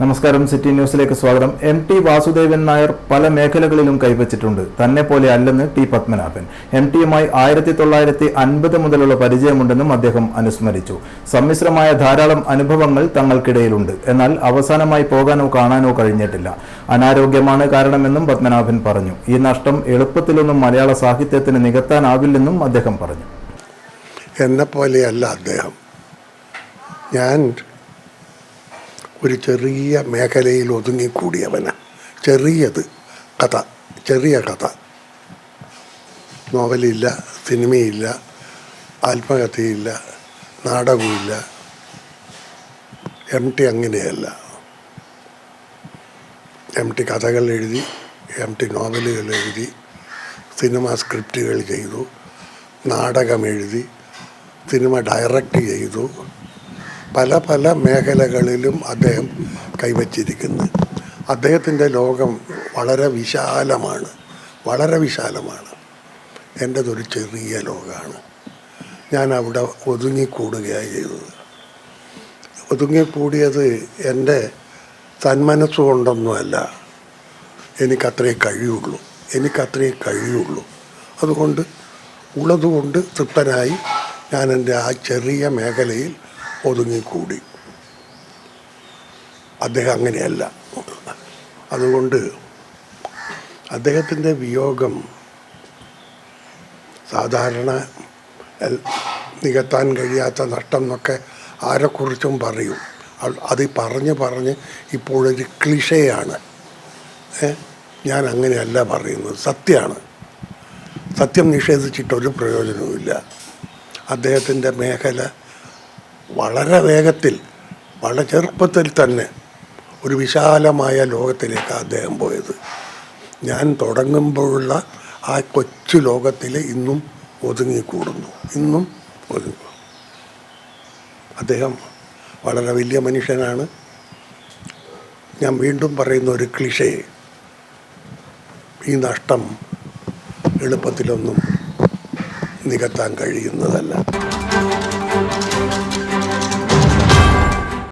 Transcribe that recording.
നമസ്കാരം, സിറ്റി ന്യൂസിലേക്ക് സ്വാഗതം. ടി വാസുദേവൻ നായർ പല മേഖലകളിലും കൈവച്ചിട്ടുണ്ട്. തന്നെ പോലെ അല്ലെന്ന് ടി പത്മനാഭൻ. ടിയുമായി 1950 മുതലുള്ള പരിചയമുണ്ടെന്നും അദ്ദേഹം അനുസ്മരിച്ചു. സമ്മിശ്രമായ ധാരാളം അനുഭവങ്ങൾ തങ്ങൾക്കിടയിലുണ്ട്. എന്നാൽ അവസാനമായി പോകാനോ കാണാനോ കഴിഞ്ഞിട്ടില്ല. അനാരോഗ്യമാണ് കാരണമെന്നും പത്മനാഭൻ പറഞ്ഞു. ഈ നഷ്ടം എളുപ്പത്തിലൊന്നും മലയാള സാഹിത്യത്തിന് നികത്താനാവില്ലെന്നും അദ്ദേഹം പറഞ്ഞു. എന്നെപ്പോലെയല്ല അദ്ദേഹം. ഞാൻ ഒരു ചെറിയ മേഖലയിൽ ഒതുങ്ങിക്കൂടിയവനാണ്. ചെറിയ കഥ, നോവലില്ല, സിനിമയില്ല, ആത്മകഥയില്ല, നാടകമില്ല. ടി അങ്ങനെയല്ല. ടി കഥകൾ എഴുതി, ടി നോവലുകൾ എഴുതി, സിനിമ സ്ക്രിപ്റ്റുകൾ ചെയ്തു, നാടകം എഴുതി, സിനിമ ഡയറക്റ്റ് ചെയ്തു. പല മേഖലകളിലും അദ്ദേഹം കൈവച്ചിരിക്കുന്നു. അദ്ദേഹത്തിൻ്റെ ലോകം വളരെ വിശാലമാണ്. എൻ്റെതൊരു ചെറിയ ലോകമാണ്. ഞാൻ അവിടെ ഒതുങ്ങിക്കൂടുകയാണ് ചെയ്തത്. ഒതുങ്ങിക്കൂടിയത് എൻ്റെ തന്മനസ്സുകൊണ്ടൊന്നുമല്ല. എനിക്കത്രേ കഴിയുള്ളൂ. അതുകൊണ്ട് ഉള്ളതുകൊണ്ട് തൃപ്തനായി ഞാൻ എൻ്റെ ആ ചെറിയ മേഖലയിൽ ഒതുങ്ങിക്കൂടി. അദ്ദേഹം അങ്ങനെയല്ല. അതുകൊണ്ട് അദ്ദേഹത്തിൻ്റെ വിയോഗം സാധാരണ നികത്താൻ കഴിയാത്ത നഷ്ടം എന്നൊക്കെ ആരെക്കുറിച്ചും പറയും. അത് പറഞ്ഞ് ഇപ്പോഴൊരു ക്ലിഷയാണ്. ഞാൻ അങ്ങനെയല്ല പറയുന്നത്. സത്യമാണ്. സത്യം നിഷേധിച്ചിട്ടൊരു പ്രയോജനവുമില്ല. അദ്ദേഹത്തിൻ്റെ മേഖല വളരെ വേഗത്തിൽ, വളരെ ചെറുപ്പത്തിൽ തന്നെ ഒരു വിശാലമായ ലോകത്തിലേക്ക് അദ്ദേഹം പോയത്. ഞാൻ തുടങ്ങുമ്പോഴുള്ള ആ കൊച്ചു ലോകത്തിൽ ഇന്നും ഒതുങ്ങിക്കൂടുന്നു. അദ്ദേഹം വളരെ വലിയ മനുഷ്യനാണ്. ഞാൻ വീണ്ടും പറയുന്ന ഒരു ക്ലിഷേ, ഈ നഷ്ടം എളുപ്പത്തിലൊന്നും നികത്താൻ കഴിയുന്നതല്ല.